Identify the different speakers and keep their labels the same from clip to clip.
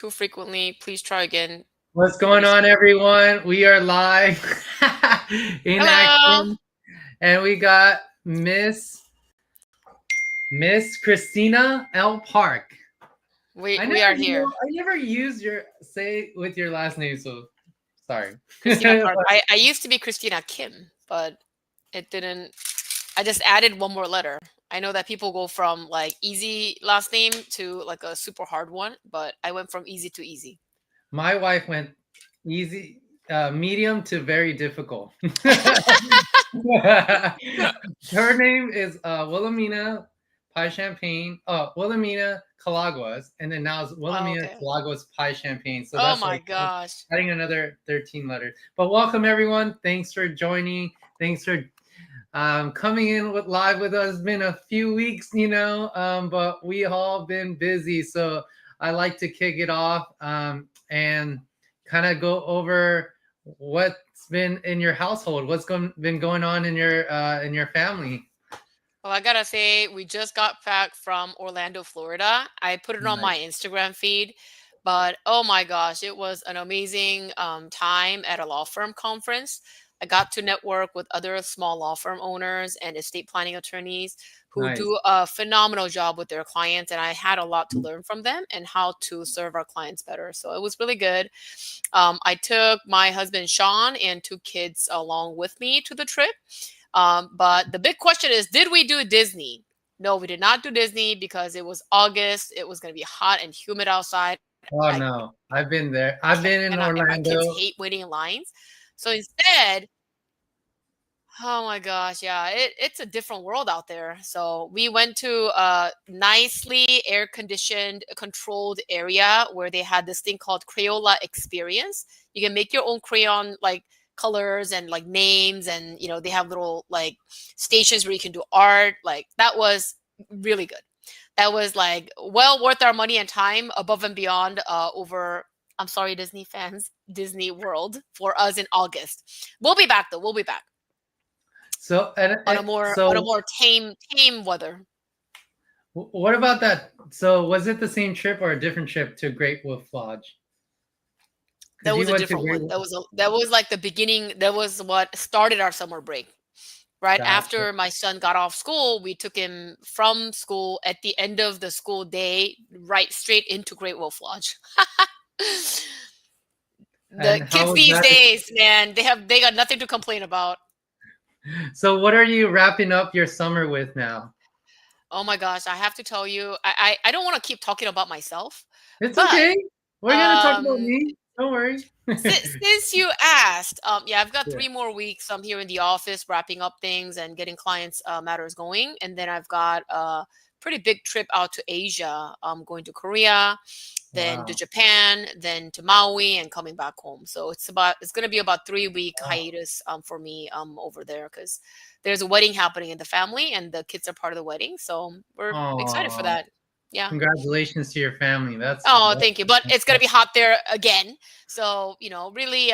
Speaker 1: too frequently. Please try again.
Speaker 2: What's going on, everyone? We are live in
Speaker 1: Hello.
Speaker 2: action, and we got Miss Kristina Park.
Speaker 1: We are here.
Speaker 2: I never use your say with your last name, so sorry.
Speaker 1: Kristina Park. I used to be Kristina Kim, but it didn't. I just added one more letter. I know that people go from like easy last name to like a super hard one, but I went from easy to easy.
Speaker 2: My wife went easy, medium to very difficult. Her name is Wilhelmina Pie Champagne. Oh, Wilhelmina Calaguas, and then now it's
Speaker 1: Oh,
Speaker 2: Wilhelmina
Speaker 1: okay.
Speaker 2: Calaguas Pie Champagne. So
Speaker 1: Oh
Speaker 2: that's
Speaker 1: my
Speaker 2: like
Speaker 1: gosh.
Speaker 2: adding another 13 letters. But welcome everyone. Thanks for joining. Thanks for coming in with live with us. It's been a few weeks, but we all been busy. So I like to kick it off and kind of go over what's been in your household, been going on in your family.
Speaker 1: Well, I gotta say, we just got back from Orlando, Florida. I put it on
Speaker 2: Nice.
Speaker 1: my Instagram feed, but oh my gosh, it was an amazing time at a law firm conference. I got to network with other small law firm owners and estate planning attorneys who
Speaker 2: Nice.
Speaker 1: do a phenomenal job with their clients, and I had a lot to learn from them and how to serve our clients better. So it was really good. I took my husband Sean and two kids along with me to the trip. But the big question is, did we do Disney? No, we did not do Disney because it was August. It was going to be hot and humid outside.
Speaker 2: Oh no, I've been there. I've been in
Speaker 1: And my kids
Speaker 2: Orlando.
Speaker 1: hate waiting in lines. So instead, oh my gosh, yeah, it's a different world out there. So we went to a nicely air conditioned, controlled area where they had this thing called Crayola Experience. You can make your own crayon like colors and like names, and they have little like stations where you can do art. Like that was really good. That was like well worth our money and time, above and beyond over. I'm sorry, Disney fans, Disney World for us in August. We'll be back though. We'll be back
Speaker 2: So
Speaker 1: on a more tame weather.
Speaker 2: what about that? So was it the same trip or a different trip to Great Wolf Lodge?
Speaker 1: That
Speaker 2: Because you
Speaker 1: was a
Speaker 2: went to
Speaker 1: different one. That was like the beginning. That was what started our summer break. Right
Speaker 2: Gotcha.
Speaker 1: after my son got off school, we took him from school at the end of the school day, right straight into Great Wolf Lodge. The
Speaker 2: And how
Speaker 1: kids
Speaker 2: was
Speaker 1: these
Speaker 2: that?
Speaker 1: days, man, they got nothing to complain about.
Speaker 2: So what are you wrapping up your summer with now?
Speaker 1: Oh my gosh, I have to tell you, I don't want to keep talking about myself,
Speaker 2: It's
Speaker 1: but
Speaker 2: okay. We're gonna talk about
Speaker 1: um
Speaker 2: me. Don't worry.
Speaker 1: since you asked, yeah, I've got
Speaker 2: Yeah.
Speaker 1: 3 more weeks. I'm here in the office wrapping up things and getting clients matters going, and then I've got a pretty big trip out to Asia. I'm going to Korea, then to
Speaker 2: Wow.
Speaker 1: Japan, then to Maui, and coming back home. So it's going to be about 3 week
Speaker 2: Wow.
Speaker 1: hiatus for me over there because there's a wedding happening in the family, and the kids are part of the wedding. So we're excited for
Speaker 2: Oh,
Speaker 1: that. Yeah.
Speaker 2: congratulations to your family.
Speaker 1: Oh, thank you. But it's going to
Speaker 2: That's
Speaker 1: be hot there again. So, really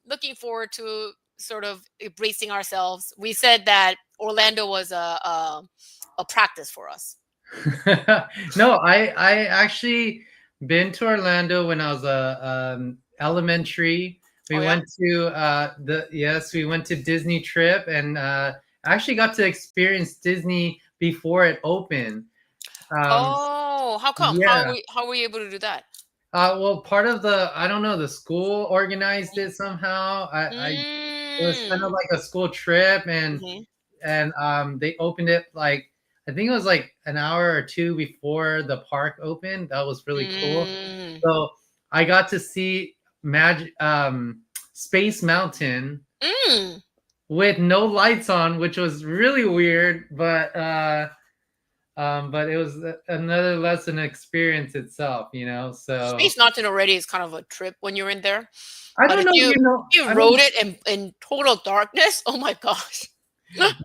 Speaker 1: looking forward to sort of bracing ourselves. We said that Orlando was a practice for us.
Speaker 2: no, I actually been to Orlando when I was elementary. We
Speaker 1: Oh, yeah.
Speaker 2: went to we went to Disney trip and actually got to experience Disney before it opened. Um,
Speaker 1: Oh, how come?
Speaker 2: yeah.
Speaker 1: How were you able to do that?
Speaker 2: Well, part of I don't know, the school organized it somehow. It was kind of
Speaker 1: Mm.
Speaker 2: like a school trip, and
Speaker 1: Hmm.
Speaker 2: they opened it like I think it was like an hour or two before the park opened. That was really cool.
Speaker 1: Mm.
Speaker 2: So I got to see Space Mountain
Speaker 1: Mm.
Speaker 2: with no lights on, which was really weird, but it was another lesson experience itself, So
Speaker 1: Space Mountain already is kind of a trip when you're in there.
Speaker 2: I
Speaker 1: But
Speaker 2: don't
Speaker 1: if
Speaker 2: know,
Speaker 1: you
Speaker 2: I
Speaker 1: rode
Speaker 2: don't.
Speaker 1: it in total darkness, oh my gosh.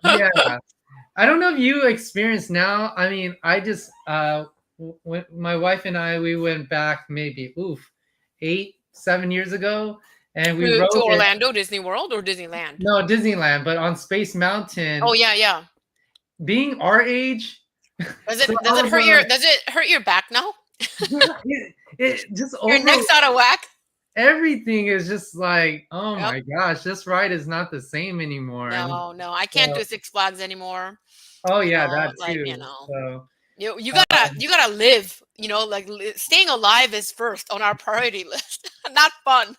Speaker 2: Yeah, I don't know if you experience now. I mean, I just when my wife and I we went back maybe 8, 7 years ago, and we
Speaker 1: To
Speaker 2: rode it.
Speaker 1: Orlando, Disney World, or Disneyland?
Speaker 2: No, Disneyland, but on Space
Speaker 1: Oh
Speaker 2: Mountain.
Speaker 1: yeah, yeah.
Speaker 2: Being our age,
Speaker 1: Does
Speaker 2: so
Speaker 1: it
Speaker 2: I was
Speaker 1: hurt your back now?
Speaker 2: it, it just
Speaker 1: Your
Speaker 2: over
Speaker 1: neck's out of whack.
Speaker 2: everything is just like, oh
Speaker 1: Yep.
Speaker 2: my gosh, this ride is not the same anymore. And
Speaker 1: No, no, I can't
Speaker 2: so,
Speaker 1: do Six Flags anymore.
Speaker 2: oh
Speaker 1: You
Speaker 2: yeah,
Speaker 1: know,
Speaker 2: that
Speaker 1: like,
Speaker 2: too. So
Speaker 1: you gotta
Speaker 2: um,
Speaker 1: you gotta live. Like staying alive is first on our priority list, not fun.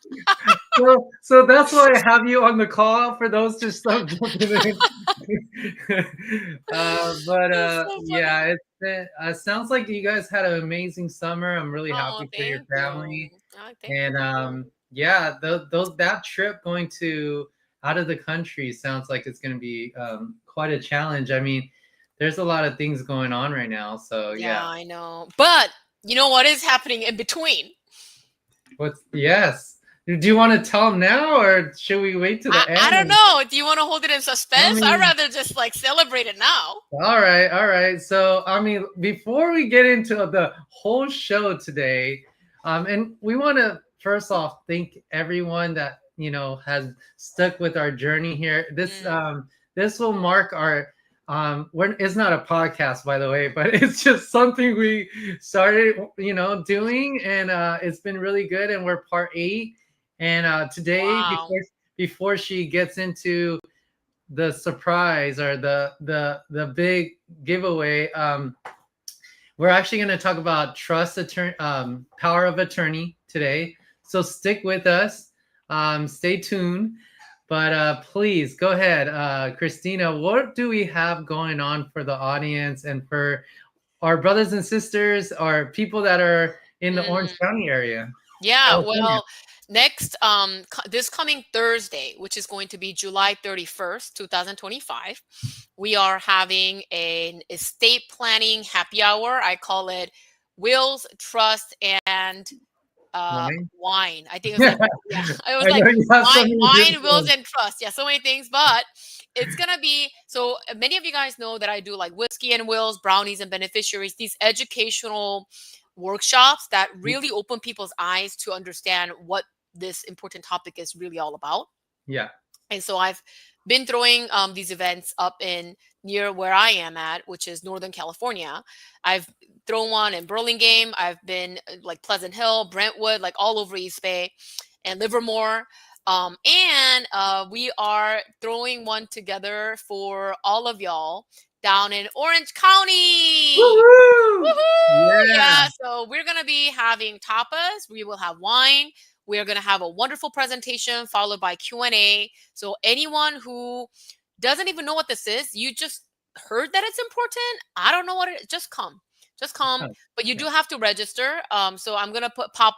Speaker 2: so that's why I have you on the call for those just start jumping in. But
Speaker 1: That's so funny.
Speaker 2: yeah, sounds like you guys had an amazing summer. I'm really
Speaker 1: Oh,
Speaker 2: happy for your
Speaker 1: thank you.
Speaker 2: family.
Speaker 1: Oh, thank you,
Speaker 2: And
Speaker 1: thank you.
Speaker 2: yeah, those that trip going to out of the country sounds like it's going to be quite a challenge. I mean, there's a lot of things going on right now. So
Speaker 1: Yeah,
Speaker 2: yeah,
Speaker 1: I know. But you know what is happening in between?
Speaker 2: what's yes? Do you want to tell them now, or should we wait to the
Speaker 1: I don't
Speaker 2: end?
Speaker 1: know. Do you want to hold it in
Speaker 2: I
Speaker 1: suspense? I'd
Speaker 2: mean,
Speaker 1: rather just like celebrate it now.
Speaker 2: all right, all right. So, I mean, before we get into the whole show today, and we want to first off thank everyone that has stuck with our journey here.
Speaker 1: Mm,
Speaker 2: This will mark our it's not a podcast by the way, but it's just something we started doing, and it's been really good. And we're part 8, and today
Speaker 1: wow.
Speaker 2: before she gets into the surprise or the big giveaway, we're actually going to talk about power of attorney today, so stick with us, stay tuned. But please go ahead, Christina, what do we have going on for the audience and for our brothers and sisters or people that are in the Orange
Speaker 1: Mm.
Speaker 2: County area?
Speaker 1: Yeah,
Speaker 2: California.
Speaker 1: well, next this coming Thursday, which is going to be July 31st, 2025, we are having an estate planning happy hour. I call it Wills, Trust, and
Speaker 2: Wine.
Speaker 1: wine. I think it was
Speaker 2: I
Speaker 1: like, yeah, it was like
Speaker 2: know you have so
Speaker 1: wine,
Speaker 2: many
Speaker 1: wine, wills,
Speaker 2: different
Speaker 1: and trust. Yeah, so many things, but it's gonna be so many of you guys know that I do like whiskey and wills, brownies and beneficiaries, these educational workshops that
Speaker 2: ones.
Speaker 1: really open people's eyes to understand what this important topic is really all about.
Speaker 2: Yeah.
Speaker 1: And so I've been throwing these events up in near where I am at, which is Northern California. I've thrown one in Burlingame. I've been like Pleasant Hill, Brentwood, like all over East Bay and Livermore. And we are throwing one together for all of y'all down in Orange County.
Speaker 2: Woohoo!
Speaker 1: Woohoo!
Speaker 2: Yeah.
Speaker 1: Yeah, so we're gonna be having tapas. We will have wine. We are gonna have a wonderful presentation followed by Q&A. So anyone who doesn't even know what this is, you just heard that it's important. I don't know what it is. Just come.
Speaker 2: Oh,
Speaker 1: But you
Speaker 2: yeah.
Speaker 1: do have to register. So I'm gonna pop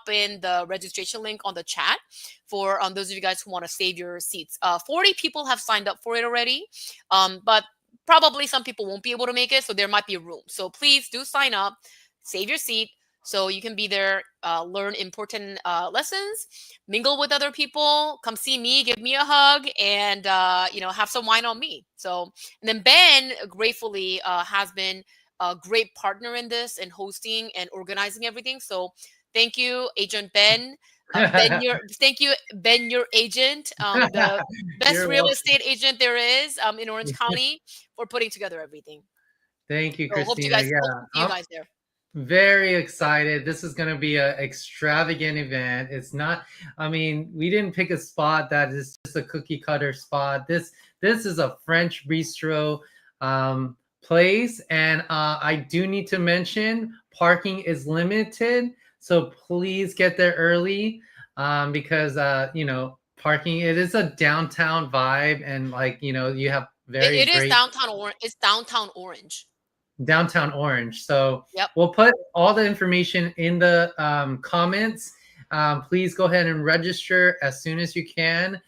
Speaker 1: in the registration link on the chat for those of you guys who want to save your seats. 40 people have signed up for it already. But probably some people won't be able to make it, so there might be a room. So please do sign up, save your seat, so you can be there, learn important lessons, mingle with other people, come see me, give me a hug, and have some wine on me. So, and then Ben gratefully has been a great partner in this and hosting and organizing everything. So, thank you, Agent Ben. Thank you, Ben, your agent, the best
Speaker 2: You're
Speaker 1: real
Speaker 2: welcome.
Speaker 1: estate agent there is in Orange County for putting together everything.
Speaker 2: Thank you,
Speaker 1: So
Speaker 2: Christina.
Speaker 1: hope
Speaker 2: Yeah,
Speaker 1: to see you
Speaker 2: I'm
Speaker 1: guys there.
Speaker 2: very excited. This is going to be an extravagant event. It's not, I mean, we didn't pick a spot that is just a cookie cutter spot. This is a French bistro place, and I do need to mention parking is limited, so please get there early, because parking, it is a downtown vibe, and like you have very
Speaker 1: It is
Speaker 2: great
Speaker 1: downtown Orange. It's downtown Orange.
Speaker 2: downtown Orange. So
Speaker 1: Yep.
Speaker 2: we'll put all the information in the comments. Please go ahead and register as soon as you can.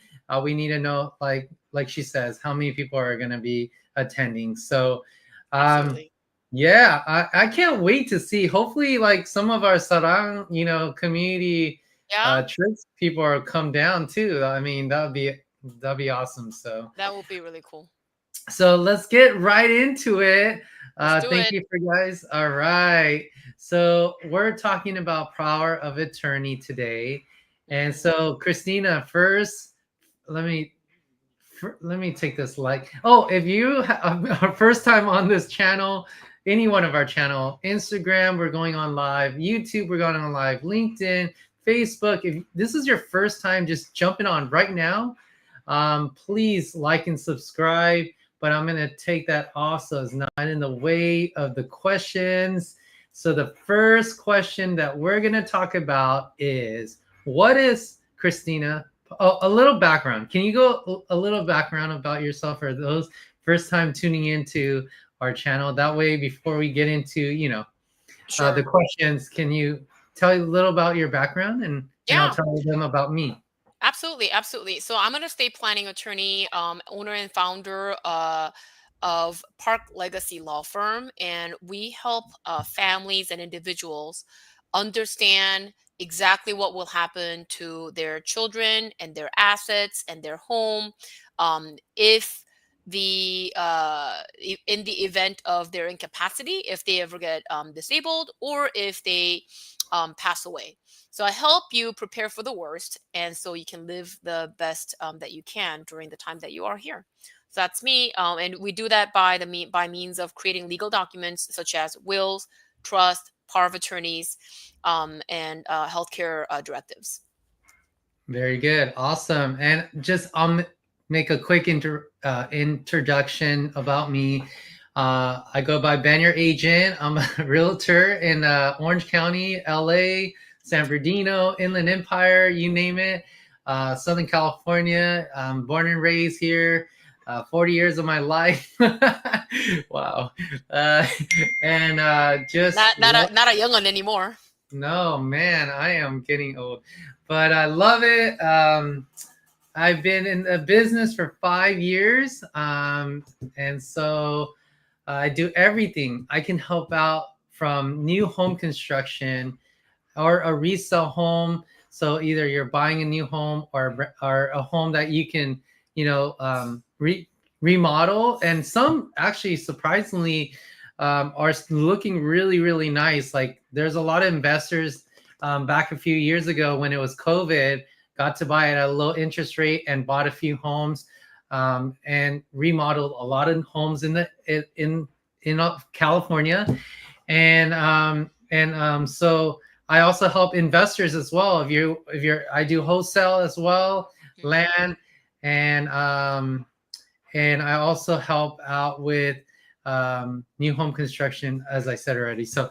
Speaker 2: We need to know, like she says, how many people are going to be attending. So um,
Speaker 1: Absolutely.
Speaker 2: yeah, I can't wait to see. Hopefully, like some of our Sarang, community
Speaker 1: Yeah,
Speaker 2: trips people are come down too. I mean, that'd be awesome. So
Speaker 1: that will be really cool.
Speaker 2: let's get right into it.
Speaker 1: Let's do
Speaker 2: Thank
Speaker 1: it.
Speaker 2: you for guys. All right. So we're talking about power of attorney today. And
Speaker 1: Mhm.
Speaker 2: so Christina, first, let me let me take this like, oh, if you are first time on this channel, any one of our channel. Instagram, we're going on live. YouTube, we're going on live. LinkedIn, Facebook. If this is your first time just jumping on right now, please like and subscribe. But I'm going to take that off so it's not in the way of the questions. So the first question that we're going to talk about is, what is Kristina? Oh, a little background. Can you go a little background about yourself for those first time tuning into our channel? That way, before we get into, the
Speaker 1: Sure.
Speaker 2: questions, can you tell a little about your background, and I'll
Speaker 1: Yeah.
Speaker 2: tell them about me.
Speaker 1: Absolutely, absolutely. So I'm an estate planning attorney, owner and founder of Park Legacy Law Firm, and we help families and individuals understand exactly what will happen to their children and their assets and their home if in the event of their incapacity, if they ever get disabled, or if they pass away. So I help you prepare for the worst, and so you can live the best that you can during the time that you are here. So that's me, and we do that by means of creating legal documents such as wills, trust, power of attorneys, and healthcare directives.
Speaker 2: Very good. Awesome. And just make a quick introduction about me. I go by Ben Your Agent. I'm a realtor in Orange County, LA, San Bernardino, Inland Empire, you name it. Southern California. I'm born and raised here. 40 years of my life. Wow. Uh, and just
Speaker 1: Not a young one anymore.
Speaker 2: no, man, I am getting old, but I love it. I've been in the business for 5 years, and so I do everything. I can help out from new home construction or a resale home. So either you're buying a new home or a home that you can, remodel. And some actually surprisingly are looking really, really nice. Like there's a lot of investors back a few years ago when it was COVID, got to buy at a low interest rate and bought a few homes and remodeled a lot of homes in California. So I also help investors as well. I do wholesale as well,
Speaker 1: Mhm.
Speaker 2: land, and and I also help out with new home construction, as I said already. So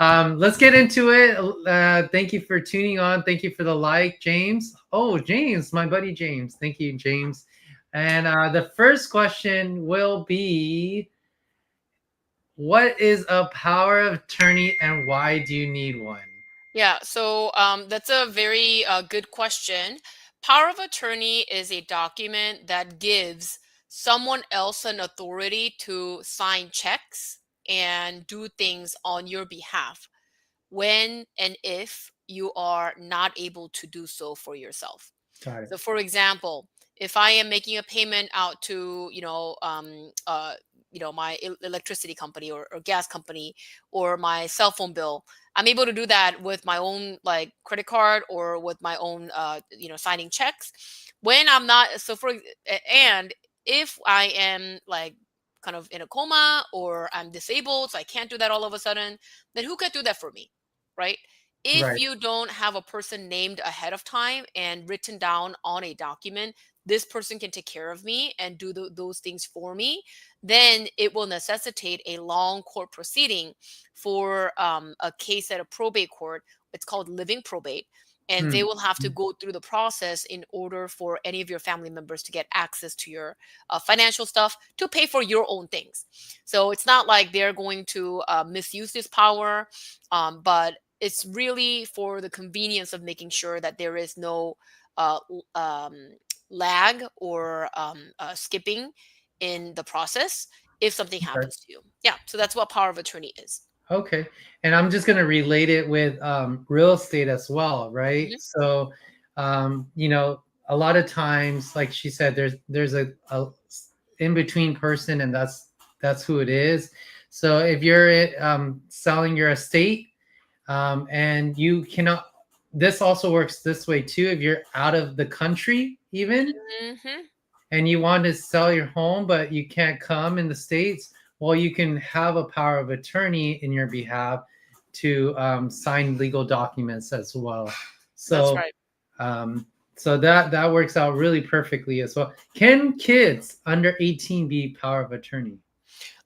Speaker 2: let's get into it. Thank you for tuning on. Thank you for the like, James. Oh, James, my buddy James. Thank you, James. And the first question will be, what is a power of attorney and why do you need one?
Speaker 1: Yeah, so that's a very good question. Power of attorney is a document that gives someone else an authority to sign checks and do things on your behalf when and if you are not able to do so for yourself.
Speaker 2: Got it.
Speaker 1: So, for example, if I am making a payment out to, my electricity company or gas company or my cell phone bill, I'm able to do that with my own like credit card or with my own, signing checks. When I'm not, and if I am like kind of in a coma or I'm disabled, so I can't do that all of a sudden, then who can do that for me, right? If
Speaker 2: Right.
Speaker 1: you don't have a person named ahead of time and written down on a document, this person can take care of me and do those things for me, then it will necessitate a long court proceeding for a case at a probate court. It's called living probate. And they
Speaker 2: Hmm.
Speaker 1: will have to go through the process in order for any of your family members to get access to your financial stuff to pay for your own things. So it's not like they're going to misuse this power, but it's really for the convenience of making sure that there is no uh, l- um, lag or skipping in the process if something
Speaker 2: Okay.
Speaker 1: happens to you. Yeah, so that's what power of attorney is.
Speaker 2: Okay. And I'm just going to relate it with real estate as well, right?
Speaker 1: Mhm.
Speaker 2: So, a lot of times, like she said, there's a in between person, and that's who it is. So if you're selling your estate, and you cannot, this also works this way too. If you're out of the country, even,
Speaker 1: Mhm.
Speaker 2: and you want to sell your home, but you can't come in the States, well, you can have a power of attorney in your behalf to sign legal documents as well.
Speaker 1: That's
Speaker 2: So,
Speaker 1: right.
Speaker 2: um, so that works out really perfectly as well. Can kids under 18 be power of attorney?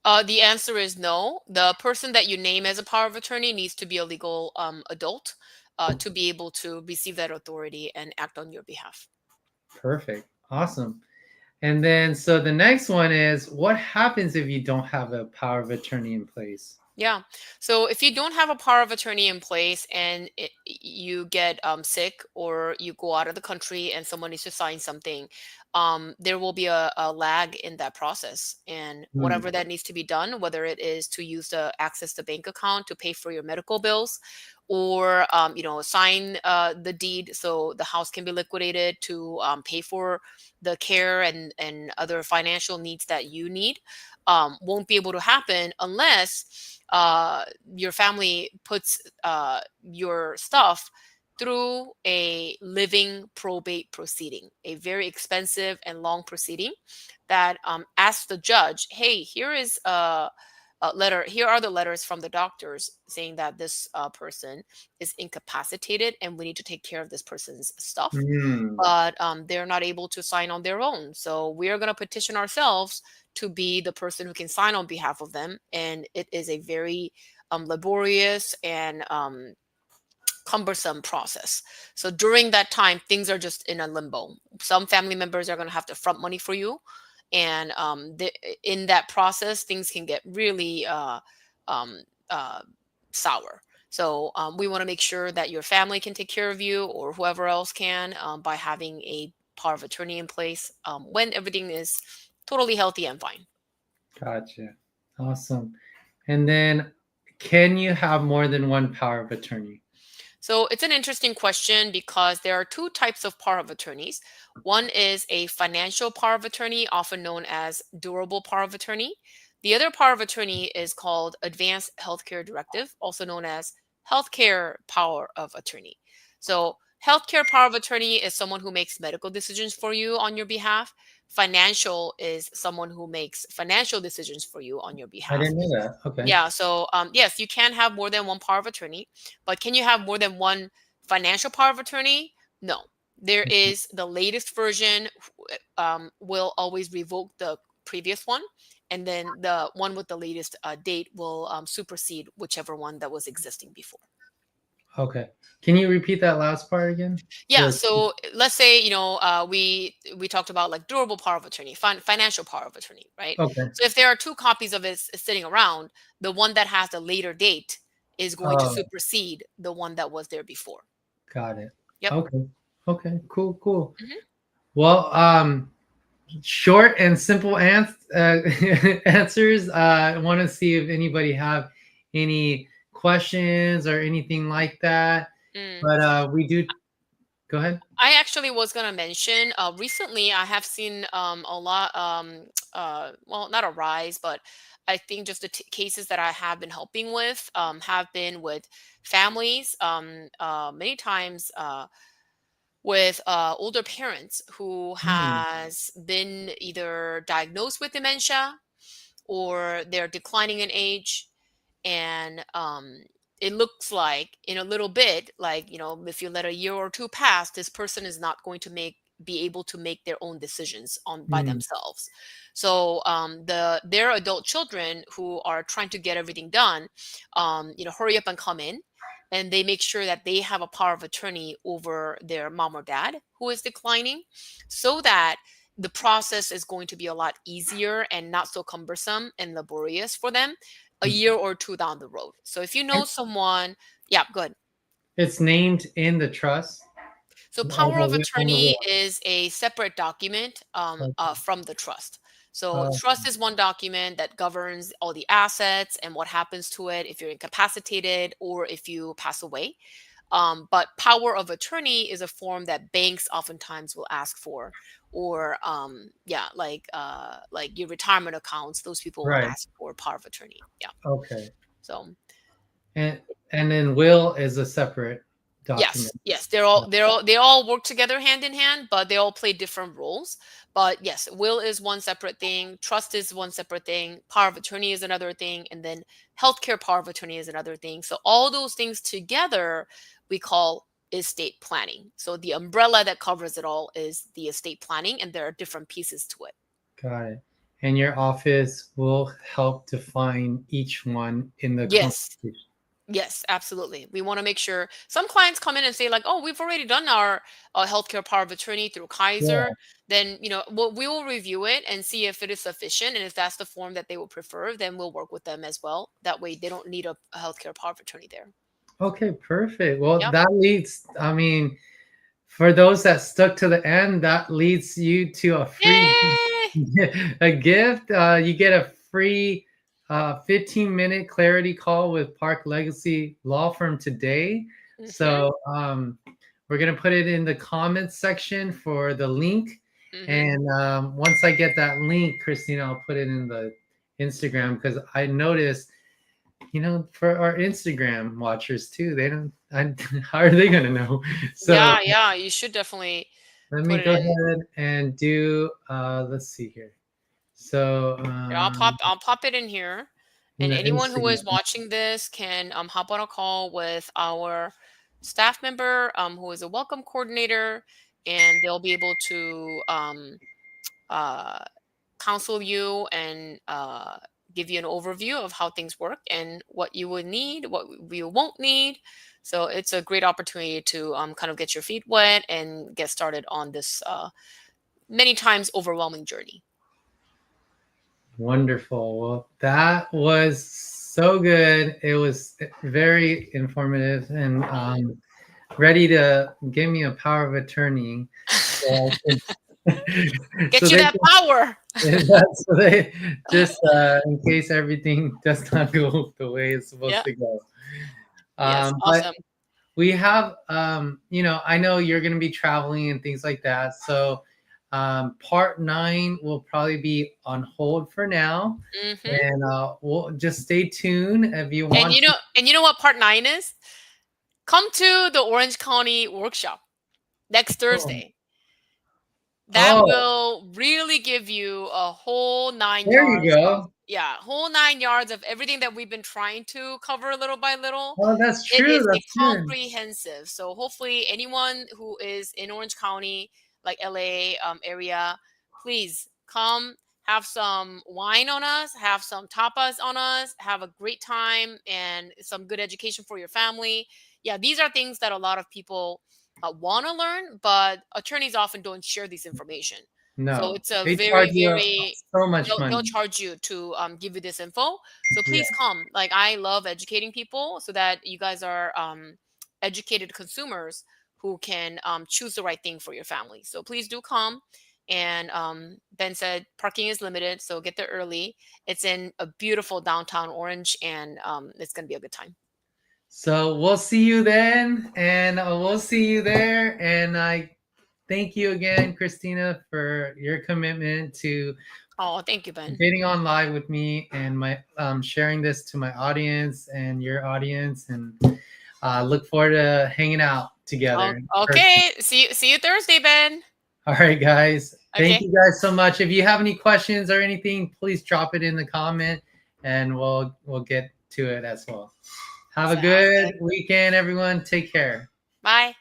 Speaker 1: The answer is no. The person that you name as a power of attorney needs to be a legal adult to be able to receive that authority and act on your behalf.
Speaker 2: Perfect. Awesome. And then, so the next one is, what happens if you don't have a power of attorney in place?
Speaker 1: Yeah. So if you don't have a power of attorney in place and you get sick or you go out of the country and someone needs to sign something, there will be a lag in that process. And
Speaker 2: Hmm.
Speaker 1: whatever that needs to be done, whether it is to use the access the bank account to pay for your medical bills, or sign the deed so the house can be liquidated to pay for the care and other financial needs that you need, won't be able to happen unless your family puts your stuff through a living probate proceeding, a very expensive and long proceeding that asks the judge, hey, here is a letter. Here are the letters from the doctors saying that this person is incapacitated and we need to take care of this person's stuff,
Speaker 2: Hmm.
Speaker 1: but they're not able to sign on their own. So we are going to petition ourselves to be the person who can sign on behalf of them. And it is a very laborious and cumbersome process. So during that time, things are just in a limbo. Some family members are going to have to front money for you. And in that process, things can get really um, uh, sour. So we want to make sure that your family can take care of you or whoever else can by having a power of attorney in place when everything is totally healthy and fine.
Speaker 2: Gotcha. Awesome. And then, can you have more than one power of attorney?
Speaker 1: So it's an interesting question because there are two types of power of attorneys. One is a financial power of attorney, often known as durable power of attorney. The other power of attorney is called advanced healthcare directive, also known as healthcare power of attorney. So healthcare power of attorney is someone who makes medical decisions for you on your behalf. Financial is someone who makes financial decisions for you on your
Speaker 2: I
Speaker 1: behalf.
Speaker 2: didn't know that. Okay.
Speaker 1: Yeah, so yes, you can have more than one power of attorney, but can you have more than one financial power of attorney? No. There is the latest version will always revoke the previous one, and then the one with the latest date will supersede whichever one that was existing before.
Speaker 2: Okay. Can you repeat that last part again?
Speaker 1: Yeah,
Speaker 2: The
Speaker 1: so let's say we talked about like durable power of attorney, financial power of attorney, right?
Speaker 2: okay.
Speaker 1: So if there are two copies of it sitting around, the one that has the later date is going to
Speaker 2: Oh,
Speaker 1: supersede the one that was there before.
Speaker 2: got it.
Speaker 1: Yep.
Speaker 2: Okay. Okay. Cool. Cool.
Speaker 1: Hmm.
Speaker 2: Well, short and simple answers. I want to see if anybody have any questions or anything like that.
Speaker 1: Mm.
Speaker 2: But we do. Go ahead.
Speaker 1: I actually was going to mention recently I have seen a lot, well, not a rise, but I think just the cases that I have been helping with have been with families, many times with older parents who
Speaker 2: Hmm.
Speaker 1: has been either diagnosed with dementia or they're declining in age, and it looks like in a little bit, like if you let a year or two pass, this person is not going to be able to make their own decisions on by
Speaker 2: Hmm.
Speaker 1: themselves. So their adult children who are trying to get everything done, hurry up and come in, and they make sure that they have a power of attorney over their mom or dad who is declining, so that the process is going to be a lot easier and not so cumbersome and laborious for them a year or two down the road. So if you know someone, yeah, good.
Speaker 2: It's named in the trust
Speaker 1: So
Speaker 2: on
Speaker 1: power of
Speaker 2: the
Speaker 1: attorney
Speaker 2: will.
Speaker 1: is a separate document
Speaker 2: Okay.
Speaker 1: from the trust. So
Speaker 2: Uh,
Speaker 1: trust is one document that governs all the assets and what happens to it if you're incapacitated or if you pass away. But power of attorney is a form that banks oftentimes will ask for, or yeah, like your retirement accounts, those people will
Speaker 2: right.
Speaker 1: ask for power of attorney. Yeah.
Speaker 2: Okay.
Speaker 1: So
Speaker 2: And then will is a separate
Speaker 1: Yes, yes,
Speaker 2: documents.
Speaker 1: they all work together hand in hand, but they all play different roles. But yes, will is one separate thing, trust is one separate thing, power of attorney is another thing, and then healthcare power of attorney is another thing. So all those things together we call estate planning. So the umbrella that covers it all is the estate planning, and there are different pieces to it.
Speaker 2: Got it. And your office will help define each one in the
Speaker 1: Yes.
Speaker 2: constitution.
Speaker 1: Yes, absolutely. We want to make sure some clients come in and say like, "Oh, we've already done our healthcare power of attorney through Kaiser."
Speaker 2: Yeah.
Speaker 1: Then we will review it and see if it is sufficient, and if that's the form that they will prefer, then we'll work with them as well. That way, they don't need a healthcare power of attorney there.
Speaker 2: Okay, perfect. Well,
Speaker 1: Yep.
Speaker 2: that leads, I mean, for those that stuck to the end, that leads you to a free
Speaker 1: Yay!
Speaker 2: a gift. You get a free 15-minute clarity call with Park Legacy Law Firm today.
Speaker 1: Mhm.
Speaker 2: So we're gonna put it in the comments section for the link.
Speaker 1: Mhm.
Speaker 2: And once I get that link, Christina, I'll put it in the Instagram because I noticed, for our Instagram watchers too, they don't. How are they gonna know? So
Speaker 1: Yeah, yeah. You should definitely
Speaker 2: let me
Speaker 1: put it
Speaker 2: go
Speaker 1: in.
Speaker 2: ahead and do. Let's see here. So
Speaker 1: Here, I'll pop it in here,
Speaker 2: in
Speaker 1: and
Speaker 2: the
Speaker 1: anyone who is
Speaker 2: Instagram,
Speaker 1: watching this can hop on a call with our staff member who is a welcome coordinator, and they'll be able to uh, counsel you and give you an overview of how things work and what you would need, what you won't need. So it's a great opportunity to kind of get your feet wet and get started on this many times overwhelming journey.
Speaker 2: wonderful. Well, that was so good. It was very informative and ready to give me a power of attorney. So, so
Speaker 1: Get you
Speaker 2: they
Speaker 1: that power.
Speaker 2: so they just in case everything does not go the way it's supposed
Speaker 1: Yeah.
Speaker 2: to go.
Speaker 1: Yes.
Speaker 2: But
Speaker 1: Awesome.
Speaker 2: we have, I know you're going to be traveling and things like that. So part 9 will probably be on hold for now.
Speaker 1: Hmm.
Speaker 2: And we'll just stay tuned if you
Speaker 1: And
Speaker 2: want to.
Speaker 1: you know what part 9 is? Come to the Orange County workshop next
Speaker 2: Oh,
Speaker 1: Thursday. That
Speaker 2: oh,
Speaker 1: will really give you a whole nine
Speaker 2: there you
Speaker 1: yards of,
Speaker 2: go.
Speaker 1: yeah, whole 9 yards of everything that we've been trying to cover little by little.
Speaker 2: Oh, that's
Speaker 1: It
Speaker 2: true.
Speaker 1: is a
Speaker 2: That's good.
Speaker 1: comprehensive. So hopefully anyone who is in Orange County, like LA area, please come, have some wine on us, have some tapas on us, have a great time and some good education for your family. Yeah, these are things that a lot of people want to learn, but attorneys often don't share this information. So
Speaker 2: No,
Speaker 1: it's a
Speaker 2: they charge
Speaker 1: very,
Speaker 2: you
Speaker 1: very
Speaker 2: so much
Speaker 1: they'll
Speaker 2: money.
Speaker 1: charge you to give you this info. So
Speaker 2: Yeah.
Speaker 1: please come. Like I love educating people so that you guys are educated consumers who can choose the right thing for your family. So please do come. And Ben said parking is limited, so get there early. It's in a beautiful downtown Orange, and it's going to be a good time.
Speaker 2: So we'll see you then, and we'll see you there. And I thank you again, Christina, for your commitment to
Speaker 1: Oh, thank you, Ben.
Speaker 2: getting on live with me and my sharing this to my audience and your audience. And look forward to hanging out
Speaker 1: Oh,
Speaker 2: together in person.
Speaker 1: okay. See you Thursday, Ben.
Speaker 2: All right, guys. Thank
Speaker 1: Okay.
Speaker 2: you guys so much. If you have any questions or anything, please drop it in the comment, and we'll get to it as well. Have a
Speaker 1: Sounds
Speaker 2: good
Speaker 1: good.
Speaker 2: weekend, everyone. Take care.
Speaker 1: Bye.